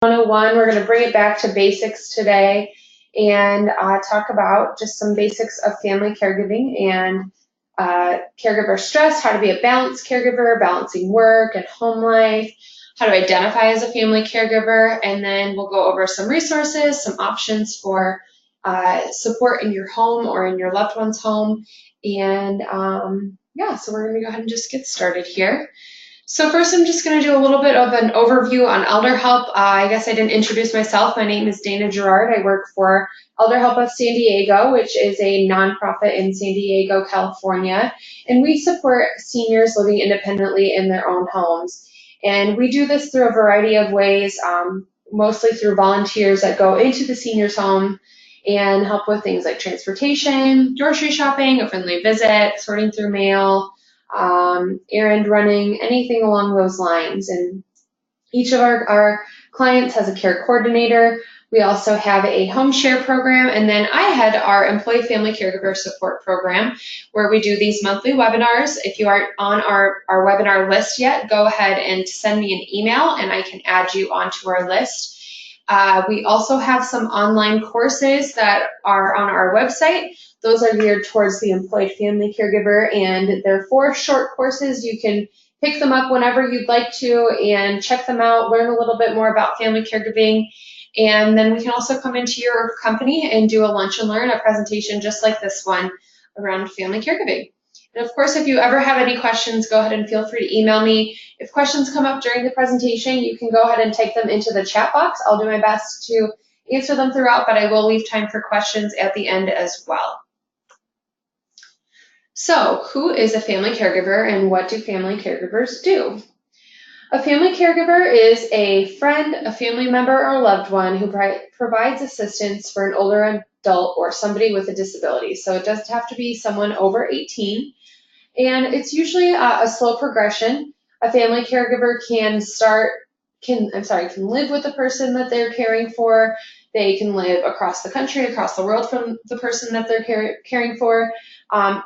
101. We're going to bring it back to basics today and talk about just some basics of family caregiving and caregiver stress, how to be a balanced caregiver, balancing work and home life, how to identify as a family caregiver, and then we'll go over some resources, some options for support in your home or in your loved one's home. And so we're going to go ahead and just get started here. So first, I'm just going to do a little bit of an overview on Elder Help. I guess I didn't introduce myself. My name is Dana Gerard. I work for Elder Help of San Diego, which is a nonprofit in San Diego, California. And we support seniors living independently in their own homes. And we do this through a variety of ways, mostly through volunteers that go into the senior's home and help with things like transportation, grocery shopping, a friendly visit, sorting through mail, errand running, anything along those lines. And each of our clients has a care coordinator. We also have a home share program, and then I head our employee family caregiver support program where we do these monthly webinars. If you aren't on our webinar list yet, go ahead and send me an email and I can add you onto our list. We also have some online courses that are on our website. Those are geared towards the employed family caregiver, and they're 4 short courses. You can pick them up whenever you'd like to and check them out, learn a little bit more about family caregiving, and then we can also come into your company and do a lunch and learn, a presentation just like this one around family caregiving. And of course, if you ever have any questions, go ahead and feel free to email me. If questions come up during the presentation, you can go ahead and type them into the chat box. I'll do my best to answer them throughout, but I will leave time for questions at the end as well. So, who is a family caregiver and what do family caregivers do? A family caregiver is a friend, a family member, or loved one who provides assistance for an older adult or somebody with a disability. So it doesn't have to be someone over 18. And it's usually a slow progression. A family caregiver can live with the person that they're caring for. They can live across the country, across the world from the person that they're caring for.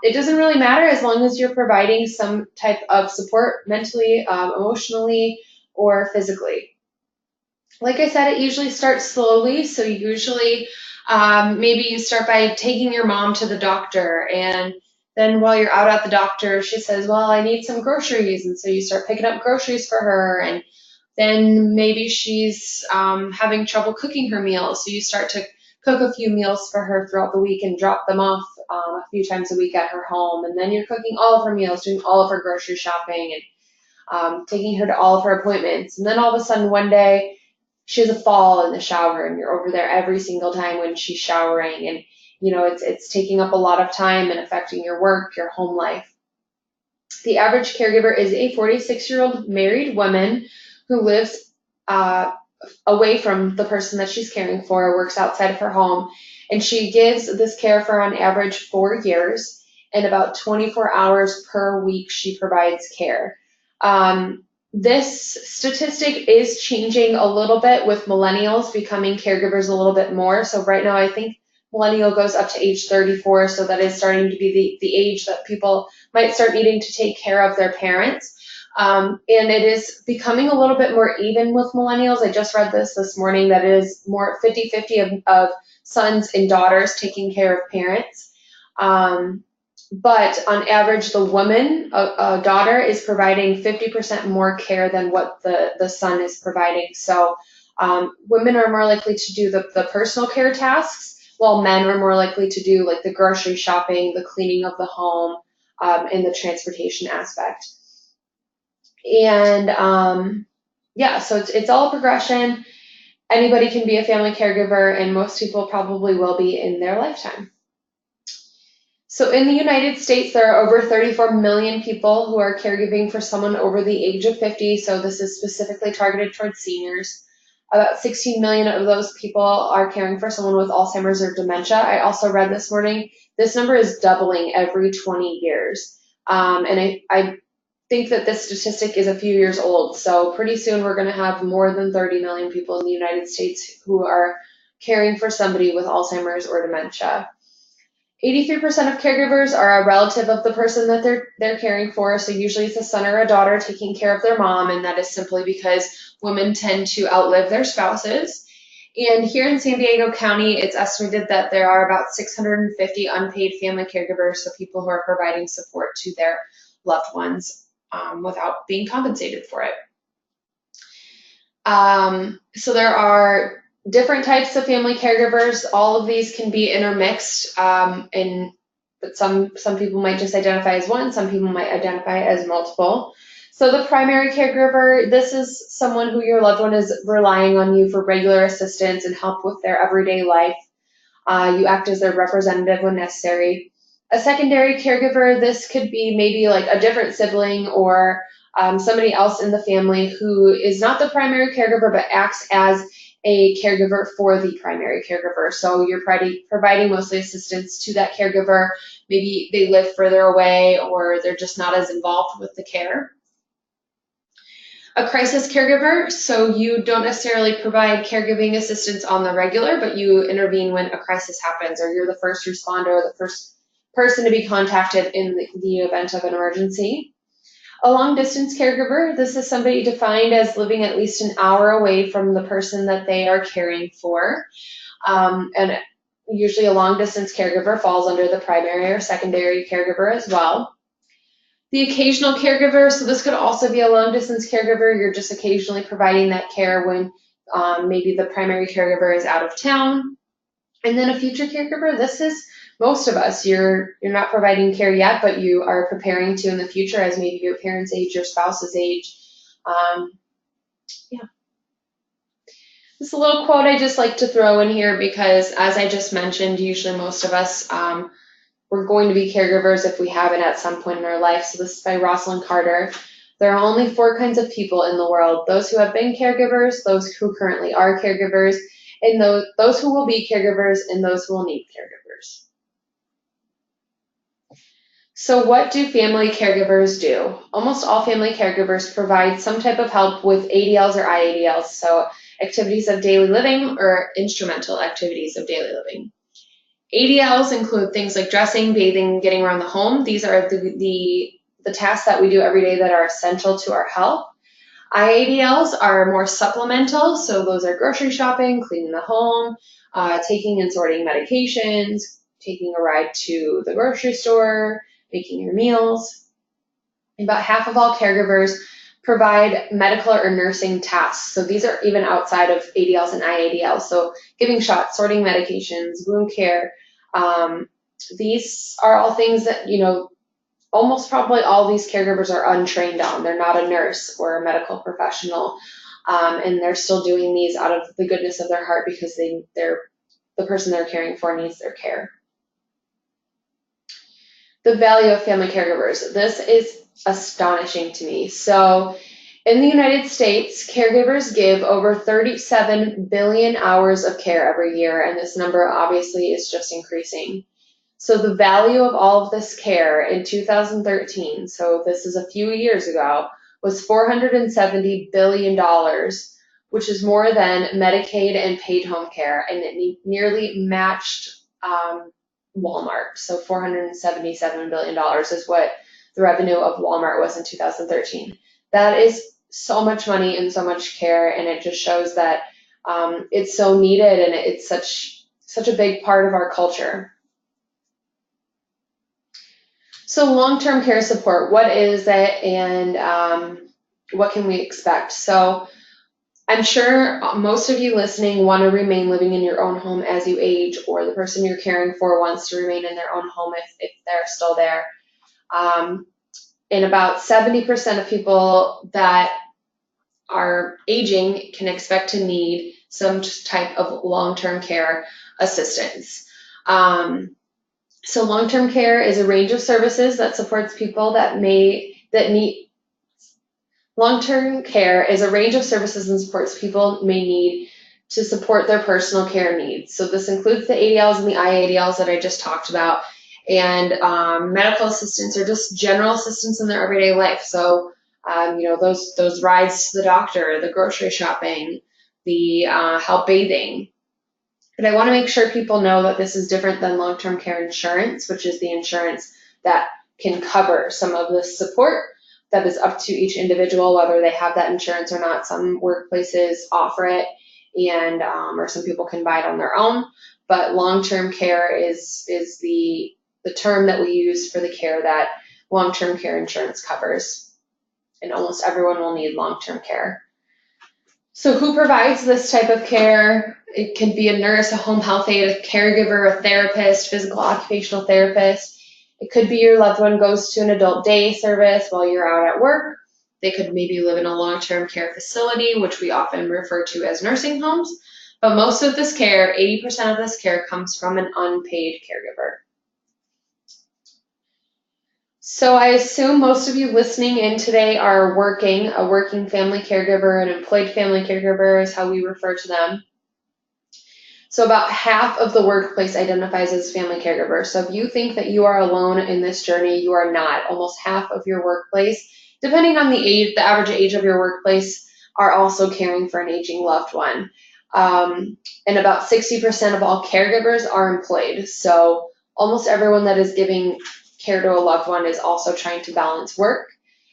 It doesn't really matter as long as you're providing some type of support mentally, emotionally, or physically. Like I said, it usually starts slowly. So usually maybe you start by taking your mom to the doctor, and then while you're out at the doctor, she says, well, I need some groceries. And so you start picking up groceries for her. And then maybe she's having trouble cooking her meals. So you start to cook a few meals for her throughout the week and drop them off a few times a week at her home. And then you're cooking all of her meals, doing all of her grocery shopping, and taking her to all of her appointments. And then all of a sudden one day she has a fall in the shower and you're over there every single time when she's showering. And it's taking up a lot of time and affecting your work, your home life. The average caregiver is a 46-year-old married woman who lives away from the person that she's caring for, works outside of her home, and she gives this care for on average 4 years, and about 24 hours per week she provides care. This statistic is changing a little bit with millennials becoming caregivers a little bit more. So right now I think millennial goes up to age 34, so that is starting to be the age that people might start needing to take care of their parents. And it is becoming a little bit more even with millennials. I just read this morning that it is more 50-50 of sons and daughters taking care of parents. But on average, the woman, a daughter, is providing 50% more care than what the son is providing. So women are more likely to do the personal care tasks, while men are more likely to do like the grocery shopping, the cleaning of the home, and the transportation aspect. And so it's all progression. Anybody can be a family caregiver, and most people probably will be in their lifetime. So in the United States, there are over 34 million people who are caregiving for someone over the age of 50. So this is specifically targeted towards seniors. About 16 million of those people are caring for someone with Alzheimer's or dementia. I also read this morning, this number is doubling every 20 years. And I think that this statistic is a few years old. So pretty soon we're going to have more than 30 million people in the United States who are caring for somebody with Alzheimer's or dementia. 83% of caregivers are a relative of the person that they're caring for. So usually it's a son or a daughter taking care of their mom, and that is simply because women tend to outlive their spouses. And here in San Diego County, it's estimated that there are about 650 unpaid family caregivers, so people who are providing support to their loved ones without being compensated for it. So there are different types of family caregivers. All of these can be intermixed, but some people might just identify as one, some people might identify as multiple. So the primary caregiver, this is someone who your loved one is relying on you for regular assistance and help with their everyday life. You act as their representative when necessary. A secondary caregiver, this could be maybe like a different sibling or somebody else in the family who is not the primary caregiver but acts as a caregiver for the primary caregiver. So you're providing mostly assistance to that caregiver. Maybe they live further away or they're just not as involved with the care. A crisis caregiver, so you don't necessarily provide caregiving assistance on the regular, but you intervene when a crisis happens, or you're the first responder, the first person to be contacted in the event of an emergency. A long distance caregiver, this is somebody defined as living at least an hour away from the person that they are caring for. And usually a long distance caregiver falls under the primary or secondary caregiver as well. The occasional caregiver, so this could also be a long distance caregiver. You're just occasionally providing that care when maybe the primary caregiver is out of town. And then a future caregiver, this is most of us. You're not providing care yet, but you are preparing to in the future as maybe your parents' age, your spouse's age. Yeah. This is a little quote I just like to throw in here because, as I just mentioned, usually most of us we're going to be caregivers if we haven't at some point in our life. So this is by Rosalind Carter. There are only 4 kinds of people in the world: those who have been caregivers, those who currently are caregivers, and those who will be caregivers, and those who will need caregivers. So what do family caregivers do? Almost all family caregivers provide some type of help with ADLs or IADLs, so activities of daily living or instrumental activities of daily living. ADLs include things like dressing, bathing, getting around the home. These are the tasks that we do every day that are essential to our health. IADLs are more supplemental, so those are grocery shopping, cleaning the home, taking and sorting medications, taking a ride to the grocery store, making your meals. About half of all caregivers provide medical or nursing tasks. So these are even outside of ADLs and IADLs. So giving shots, sorting medications, wound care. These are all things that, almost probably all these caregivers are untrained on. They're not a nurse or a medical professional. And they're still doing these out of the goodness of their heart because the person they're caring for needs their care. The value of family caregivers. This is astonishing to me. So in the United States, caregivers give over 37 billion hours of care every year, and this number obviously is just increasing. So the value of all of this care in 2013, so this is a few years ago, was $470 billion, which is more than Medicaid and paid home care, and it nearly matched Walmart. So $477 billion is what the revenue of Walmart was in 2013. That is so much money and so much care, and it just shows that it's so needed and it's such a big part of our culture. So long-term care support, what is it and what can we expect? So I'm sure most of you listening want to remain living in your own home as you age, or the person you're caring for wants to remain in their own home if they're still there. And about 70% of people that are aging can expect to need some type of long-term care assistance. So long-term care is a range of services that supports people that need. Long-term care is a range of services and supports people may need to support their personal care needs. So this includes the ADLs and the IADLs that I just talked about, and medical assistance or just general assistance in their everyday life. So those rides to the doctor, the grocery shopping, the help bathing. But I want to make sure people know that this is different than long-term care insurance, which is the insurance that can cover some of the support that is up to each individual, whether they have that insurance or not. Some workplaces offer it, and or some people can buy it on their own. But long-term care is the term that we use for the care that long-term care insurance covers. And almost everyone will need long-term care. So who provides this type of care? It can be a nurse, a home health aide, a caregiver, a therapist, physical occupational therapist. It could be your loved one goes to an adult day service while you're out at work. They could maybe live in a long-term care facility, which we often refer to as nursing homes. But most of this care, 80% of this care, comes from an unpaid caregiver. So I assume most of you listening in today are working. A working family caregiver, an employed family caregiver is how we refer to them. So about half of the workplace identifies as family caregiver. So if you think that you are alone in this journey, you are not. Almost half of your workplace, depending on the age, the average age of your workplace, are also caring for an aging loved one. And about 60% of all caregivers are employed. So almost everyone that is giving care to a loved one is also trying to balance work.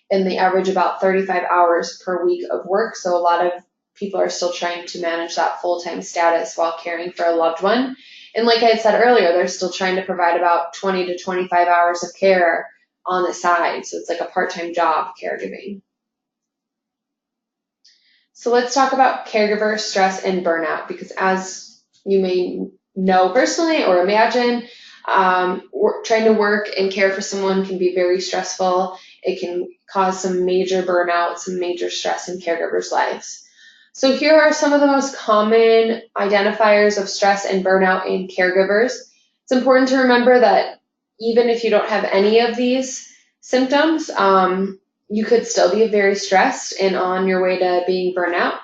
And they average about 35 hours per week of work. So a lot of people are still trying to manage that full-time status while caring for a loved one. And like I had said earlier, they're still trying to provide about 20 to 25 hours of care on the side. So it's like a part-time job, caregiving. So let's talk about caregiver stress and burnout, because as you may know personally or imagine, trying to work and care for someone can be very stressful. It can cause some major burnout, some major stress in caregivers' lives. So here are some of the most common identifiers of stress and burnout in caregivers. It's important to remember that even if you don't have any of these symptoms, you could still be very stressed and on your way to being burnout.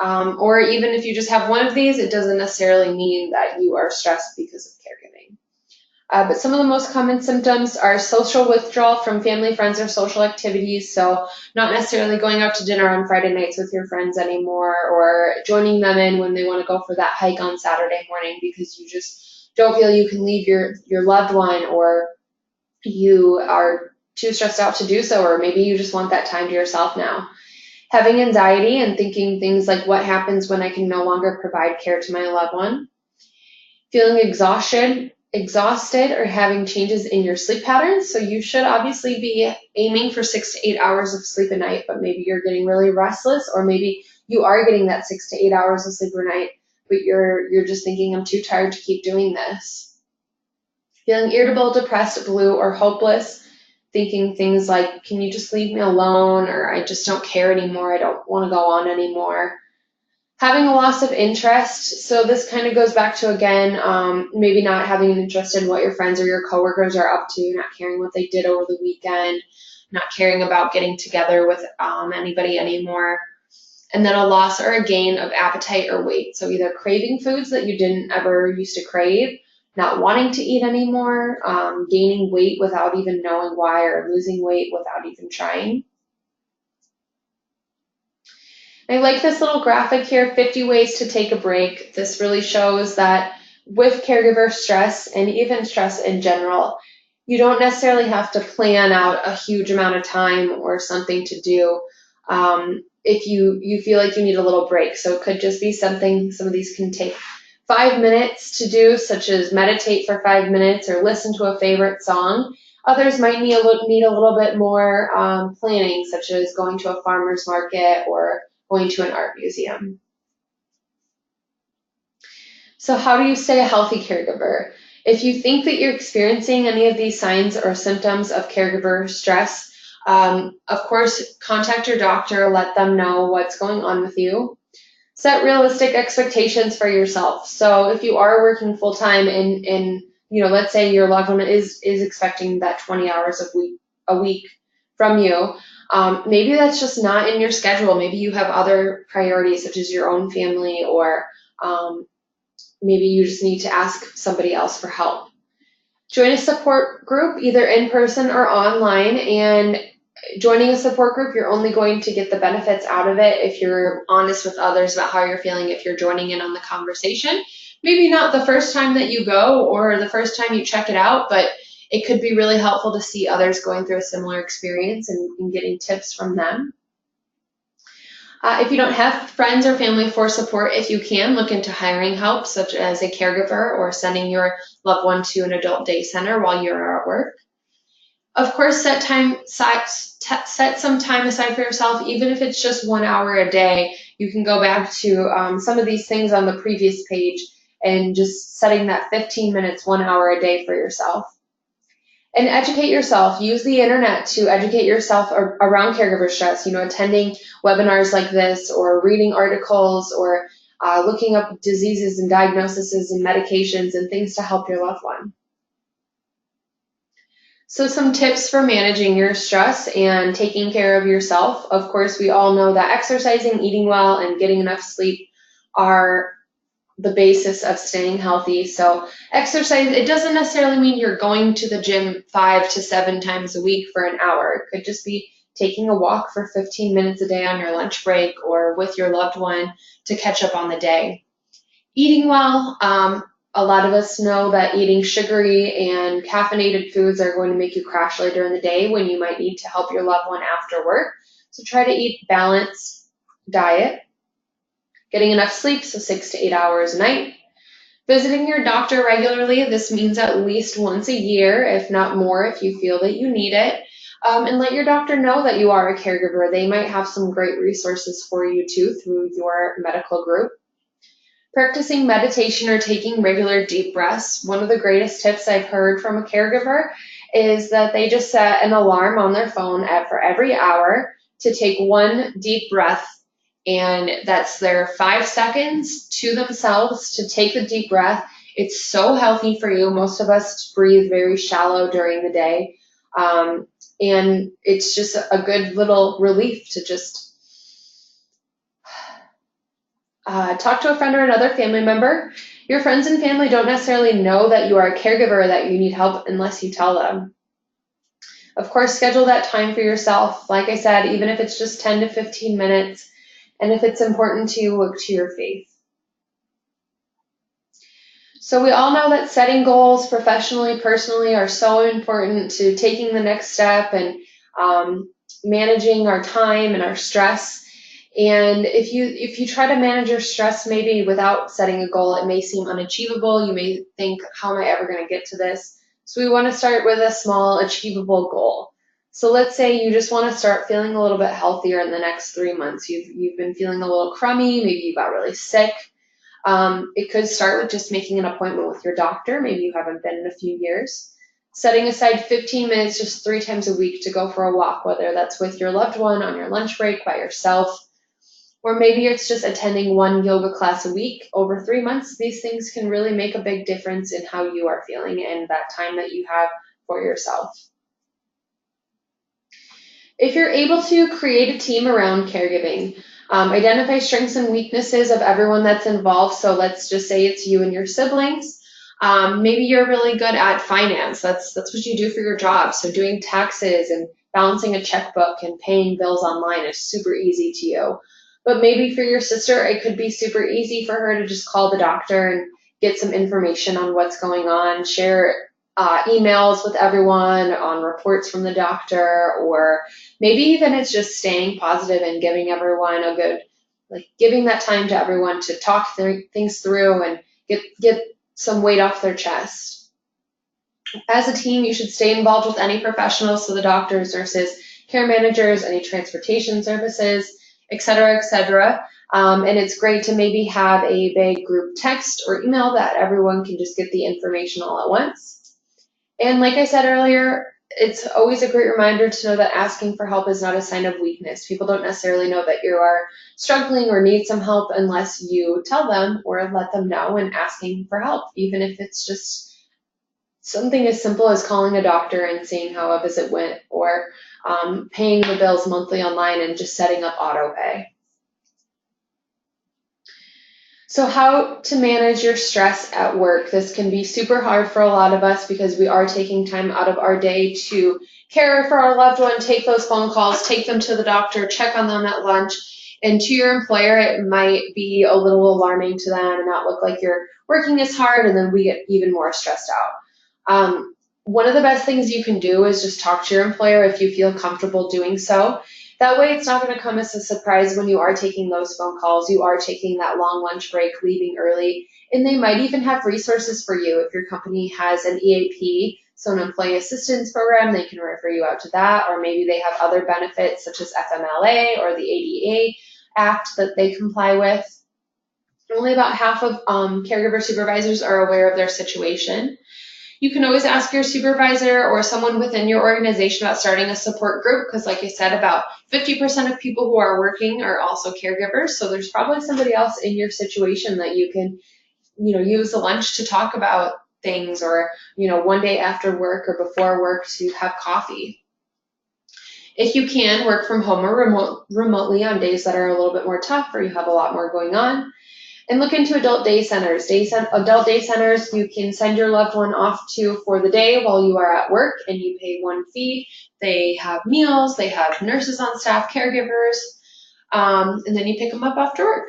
Or even if you just have one of these, it doesn't necessarily mean that you are stressed because of caregiving. But some of the most common symptoms are social withdrawal from family, friends, or social activities. So not necessarily going out to dinner on Friday nights with your friends anymore, or joining them in when they want to go for that hike on Saturday morning because you just don't feel you can leave your loved one, or you are too stressed out to do so, or maybe you just want that time to yourself now. Having anxiety and thinking things like, what happens when I can no longer provide care to my loved one? Feeling exhausted or having changes in your sleep patterns. So you should obviously be aiming for 6 to 8 hours of sleep a night, but maybe you're getting really restless, or maybe you are getting that 6 to 8 hours of sleep per night, but you're just thinking, I'm too tired to keep doing this. Feeling irritable, depressed, blue, or hopeless, thinking things like, can you just leave me alone, or I just don't care anymore, I don't want to go on anymore. Having a loss of interest, so this kind of goes back to, again, maybe not having an interest in what your friends or your coworkers are up to, not caring what they did over the weekend, not caring about getting together with anybody anymore. And then a loss or a gain of appetite or weight, so either craving foods that you didn't ever used to crave, not wanting to eat anymore, gaining weight without even knowing why, or losing weight without even trying. I like this little graphic here, 50 ways to take a break. This really shows that with caregiver stress and even stress in general, you don't necessarily have to plan out a huge amount of time or something to do if you feel like you need a little break. So it could just be something, some of these can take 5 minutes to do, such as meditate for 5 minutes or listen to a favorite song. Others might need a little bit more planning, such as going to a farmer's market or going to an art museum. So how do you stay a healthy caregiver? If you think that you're experiencing any of these signs or symptoms of caregiver stress, of course, contact your doctor, let them know what's going on with you. Set realistic expectations for yourself. So if you are working full-time and let's say your loved one is expecting that 20 hours a week from you, maybe that's just not in your schedule. Maybe you have other priorities, such as your own family, or maybe you just need to ask somebody else for help. Join a support group, either in person or online, and joining a support group, you're only going to get the benefits out of it if you're honest with others about how you're feeling, if you're joining in on the conversation. maybe not the first time that you go or the first time you check it out, but it could be really helpful to see others going through a similar experience and getting tips from them. If you don't have friends or family for support, if you can, look into hiring help, such as a caregiver or sending your loved one to an adult day center while you're at work. Of course, set some time aside for yourself, even if it's just 1 hour a day. You can go back to some of these things on the previous page and just setting that 15 minutes, 1 hour a day for yourself. And educate yourself. Use the internet to educate yourself around caregiver stress, attending webinars like this or reading articles or looking up diseases and diagnoses and medications and things to help your loved one. So some tips for managing your stress and taking care of yourself. Of course, we all know that exercising, eating well, and getting enough sleep are the basis of staying healthy. So exercise, it doesn't necessarily mean you're going to the gym 5 to 7 times a week for an hour. It could just be taking a walk for 15 minutes a day on your lunch break or with your loved one to catch up on the day. Eating well, a lot of us know that eating sugary and caffeinated foods are going to make you crash later in the day when you might need to help your loved one after work. So try to eat balanced diet. Getting enough sleep, so 6 to 8 hours a night. Visiting your doctor regularly, this means at least once a year, if not more, if you feel that you need it. And let your doctor know that you are a caregiver. They might have some great resources for you too through your medical group. Practicing meditation or taking regular deep breaths. One of the greatest tips I've heard from a caregiver is that they just set an alarm on their phone for every hour to take one deep breath, and that's their 5 seconds to themselves to take the deep breath. It's so healthy for you. Most of us breathe very shallow during the day, and it's just a good little relief to just talk to a friend or another family member. Your friends and family don't necessarily know that you are a caregiver or that you need help unless you tell them. Of course, schedule that time for yourself. Like I said, even if it's just 10 to 15 minutes, and if it's important to you, look to your faith. So we all know that setting goals professionally, personally are so important to taking the next step and managing our time and our stress. And if you try to manage your stress maybe without setting a goal, it may seem unachievable. You may think, how am I ever going to get to this? So we want to start with a small, achievable goal. So let's say you just want to start feeling a little bit healthier in the next 3 months. You've been feeling a little crummy, maybe you got really sick. It could start with just making an appointment with your doctor. Maybe you haven't been in a few years. Setting aside 15 minutes just 3 times a week to go for a walk, whether that's with your loved one, on your lunch break, by yourself, or maybe it's just attending one yoga class a week. Over 3 months, these things can really make a big difference in how you are feeling and that time that you have for yourself. If you're able to create a team around caregiving, identify strengths and weaknesses of everyone that's involved. So let's just say it's you and your siblings. Maybe you're really good at finance. That's what you do for your job. So doing taxes and balancing a checkbook and paying bills online is super easy to you. But maybe for your sister, it could be super easy for her to just call the doctor and get some information on what's going on, share emails with everyone on reports from the doctor, or maybe even it's just staying positive and giving everyone a good, giving that time to everyone to talk things through and get some weight off their chest. As a team, you should stay involved with any professionals, so the doctors, nurses, care managers, any transportation services, et cetera, et cetera. And it's great to maybe have a big group text or email that everyone can just get the information all at once. And like I said earlier, it's always a great reminder to know that asking for help is not a sign of weakness. People don't necessarily know that you are struggling or need some help unless you tell them or let them know and asking for help, even if it's just something as simple as calling a doctor and seeing how a visit went, or paying the bills monthly online and just setting up auto pay. So how to manage your stress at work. This can be super hard for a lot of us because we are taking time out of our day to care for our loved one, take those phone calls, take them to the doctor, check on them at lunch. And to your employer, it might be a little alarming to them and not look like you're working as hard, and then we get even more stressed out. One of the best things you can do is just talk to your employer if you feel comfortable doing so. That way it's not going to come as a surprise when you are taking those phone calls, you are taking that long lunch break, leaving early, and they might even have resources for you. If your company has an EAP, so an employee assistance program, they can refer you out to that, or maybe they have other benefits such as FMLA or the ADA Act that they comply with. Only about half of caregiver supervisors are aware of their situation. You can always ask your supervisor or someone within your organization about starting a support group because, like I said, about 50% of people who are working are also caregivers. So there's probably somebody else in your situation that you can, use the lunch to talk about things, or, one day after work or before work to have coffee. If you can, work from home or remotely on days that are a little bit more tough or you have a lot more going on. And look into adult day centers. Adult day centers you can send your loved one off to for the day while you are at work, and you pay one fee. They have meals, they have nurses on staff, caregivers, and then you pick them up after work.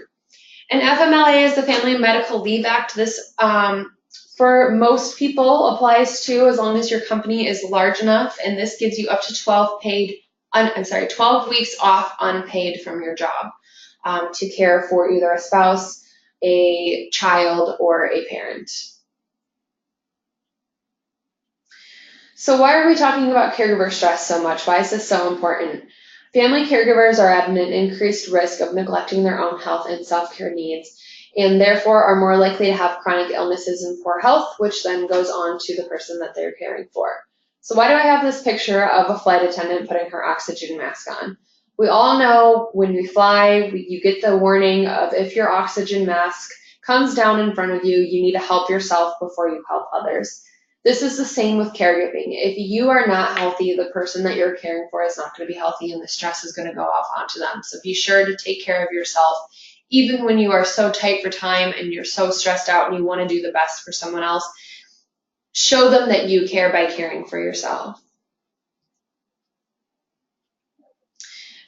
And FMLA is the Family Medical Leave Act. This, for most people, applies to as long as your company is large enough, and this gives you up to 12 weeks off unpaid from your job to care for either a spouse, a child, or a parent. So why are we talking about caregiver stress so much? Why is this so important? Family caregivers are at an increased risk of neglecting their own health and self-care needs, and therefore are more likely to have chronic illnesses and poor health, which then goes on to the person that they're caring for. So why do I have this picture of a flight attendant putting her oxygen mask on? We all know when we fly, you get the warning of if your oxygen mask comes down in front of you, you need to help yourself before you help others. This is the same with caregiving. If you are not healthy, the person that you're caring for is not going to be healthy, and the stress is going to go off onto them. So be sure to take care of yourself, even when you are so tight for time and you're so stressed out and you want to do the best for someone else. Show them that you care by caring for yourself.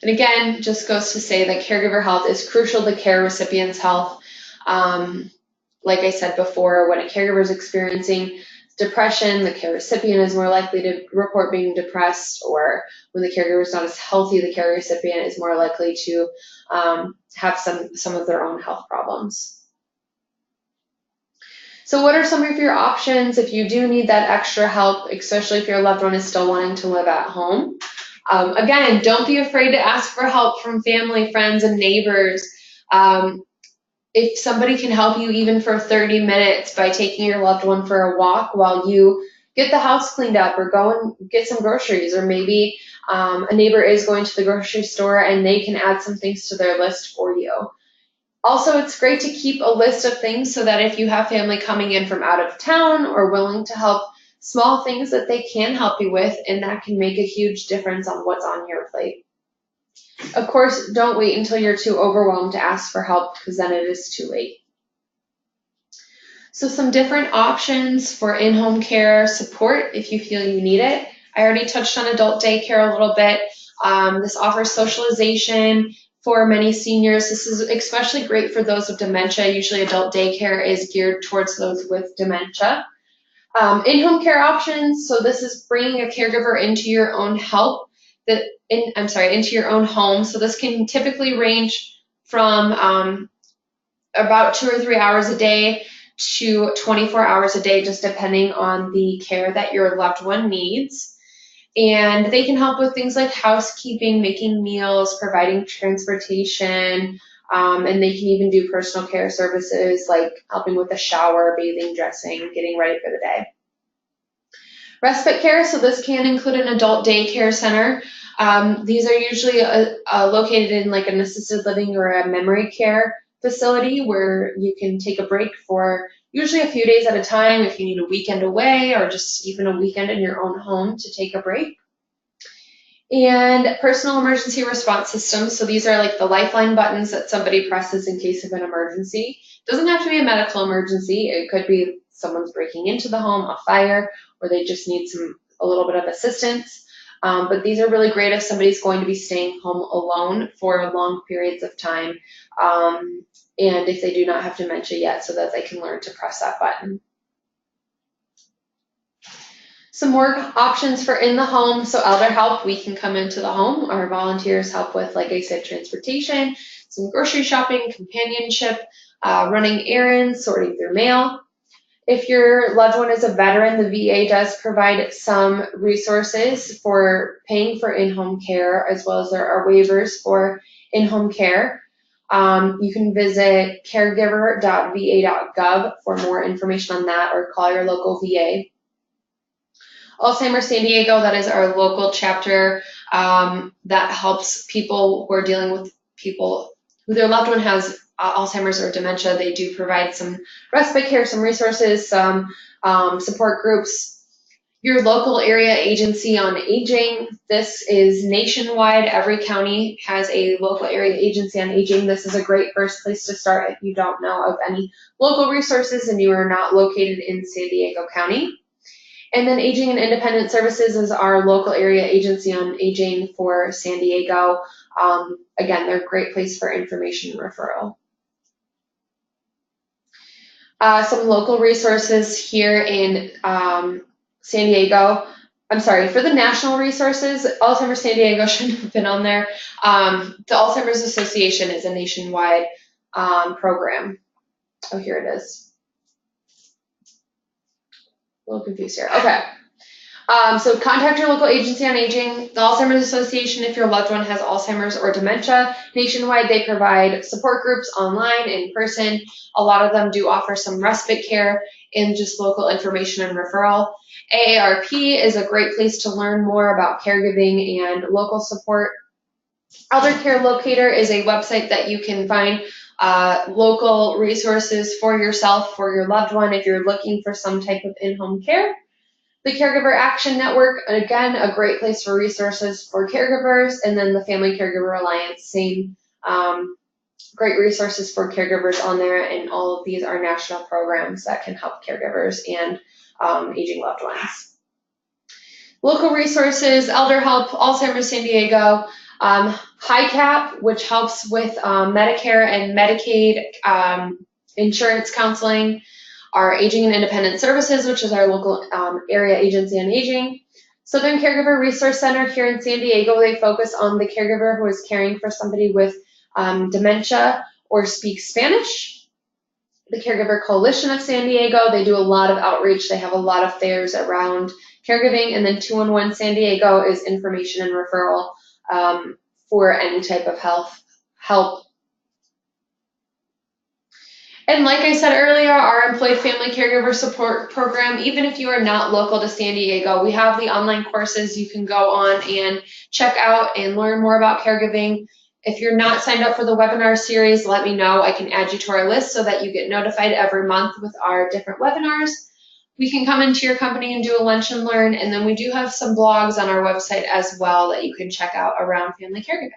And again, just goes to say that caregiver health is crucial to care recipients' health. Like I said before, when a caregiver is experiencing depression, the care recipient is more likely to report being depressed, or when the caregiver is not as healthy, the care recipient is more likely to have some of their own health problems. So what are some of your options if you do need that extra help, especially if your loved one is still wanting to live at home? Again, don't be afraid to ask for help from family, friends, and neighbors. If somebody can help you even for 30 minutes by taking your loved one for a walk while you get the house cleaned up or go and get some groceries, or maybe a neighbor is going to the grocery store and they can add some things to their list for you. Also, it's great to keep a list of things so that if you have family coming in from out of town or willing to help, small things that they can help you with, and that can make a huge difference on what's on your plate. Of course, don't wait until you're too overwhelmed to ask for help, because then it is too late. So some different options for in-home care support if you feel you need it. I already touched on adult daycare a little bit. This offers socialization for many seniors. This is especially great for those with dementia. Usually adult daycare is geared towards those with dementia. In-home care options. So this is bringing a caregiver into your own into your own home. So this can typically range from about 2 or 3 hours a day to 24 hours a day, just depending on the care that your loved one needs. And they can help with things like housekeeping, making meals, providing transportation, and they can even do personal care services like helping with a shower, bathing, dressing, getting ready for the day. Respite care, so this can include an adult daycare center. These are usually located in like an assisted living or a memory care facility where you can take a break for usually a few days at a time if you need a weekend away, or just even a weekend in your own home to take a break. And personal emergency response systems. So these are like the lifeline buttons that somebody presses in case of an emergency. It doesn't have to be a medical emergency. It could be someone's breaking into the home, a fire, or they just need a little bit of assistance. But these are really great if somebody's going to be staying home alone for long periods of time, and if they do not have dementia yet, so that they can learn to press that button. Some more options for in the home. So elder help, we can come into the home. Our volunteers help with, like I said, transportation, some grocery shopping, companionship, running errands, sorting through mail. If your loved one is a veteran, the VA does provide some resources for paying for in-home care, as well as there are waivers for in-home care. You can visit caregiver.va.gov for more information on that, or call your local VA. Alzheimer's San Diego, that is our local chapter that helps people who are dealing with people who their loved one has Alzheimer's or dementia. They do provide some respite care, some resources, some support groups. Your local area agency on aging, this is nationwide. Every county has a local area agency on aging. This is a great first place to start if you don't know of any local resources and you are not located in San Diego County. And then Aging and Independent Services is our local area agency on aging for San Diego. Again, they're a great place for information and referral. Some local resources here in San Diego. I'm sorry, for the national resources, Alzheimer's San Diego shouldn't have been on there. The Alzheimer's Association is a nationwide program. Oh, here it is. A little confused here. Okay. So contact your local agency on aging. The Alzheimer's Association, if your loved one has Alzheimer's or dementia. Nationwide, they provide support groups online, in person. A lot of them do offer some respite care and just local information and referral. AARP is a great place to learn more about caregiving and local support. Elder Care Locator is a website that you can find local resources for yourself, for your loved one, if you're looking for some type of in-home care. The Caregiver Action Network, again, a great place for resources for caregivers. And then the Family Caregiver Alliance, same great resources for caregivers on there. And all of these are national programs that can help caregivers and aging loved ones. Local resources, Elder Help, Alzheimer's San Diego, HICAP, which helps with Medicare and Medicaid insurance counseling. Our Aging and Independent Services, which is our local area agency on aging. Southern Caregiver Resource Center here in San Diego, they focus on the caregiver who is caring for somebody with dementia or speaks Spanish. The Caregiver Coalition of San Diego, they do a lot of outreach. They have a lot of fairs around caregiving. And then 211 San Diego is information and referral for any type of help. And like I said earlier, our Employed Family Caregiver Support Program, even if you are not local to San Diego, we have the online courses you can go on and check out and learn more about caregiving. If you're not signed up for the webinar series, let me know. I can add you to our list so that you get notified every month with our different webinars. We can come into your company and do a lunch and learn, and then we do have some blogs on our website as well that you can check out around family caregiving.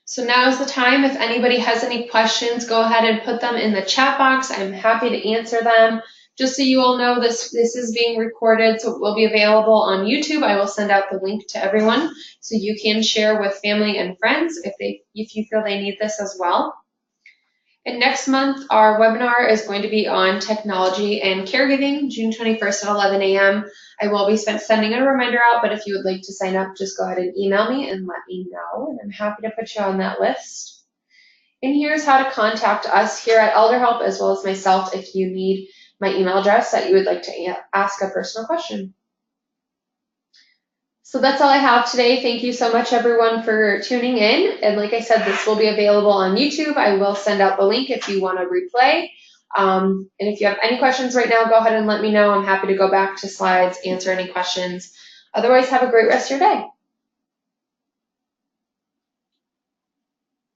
So now is the time. If anybody has any questions, go ahead and put them in the chat box. I'm happy to answer them. Just so you all know, this is being recorded, so it will be available on YouTube. I will send out the link to everyone so you can share with family and friends if you feel they need this as well. And next month, our webinar is going to be on technology and caregiving, June 21st at 11 a.m. I will be sending a reminder out, but if you would like to sign up, just go ahead and email me and let me know, and I'm happy to put you on that list. And here's how to contact us here at Elder Help, as well as myself, if you need my email address that you would like to ask a personal question. So that's all I have today. Thank you so much, everyone, for tuning in. And like I said, this will be available on YouTube. I will send out the link if you want to replay. And if you have any questions right now, go ahead and let me know. I'm happy to go back to slides, answer any questions. Otherwise, have a great rest of your day.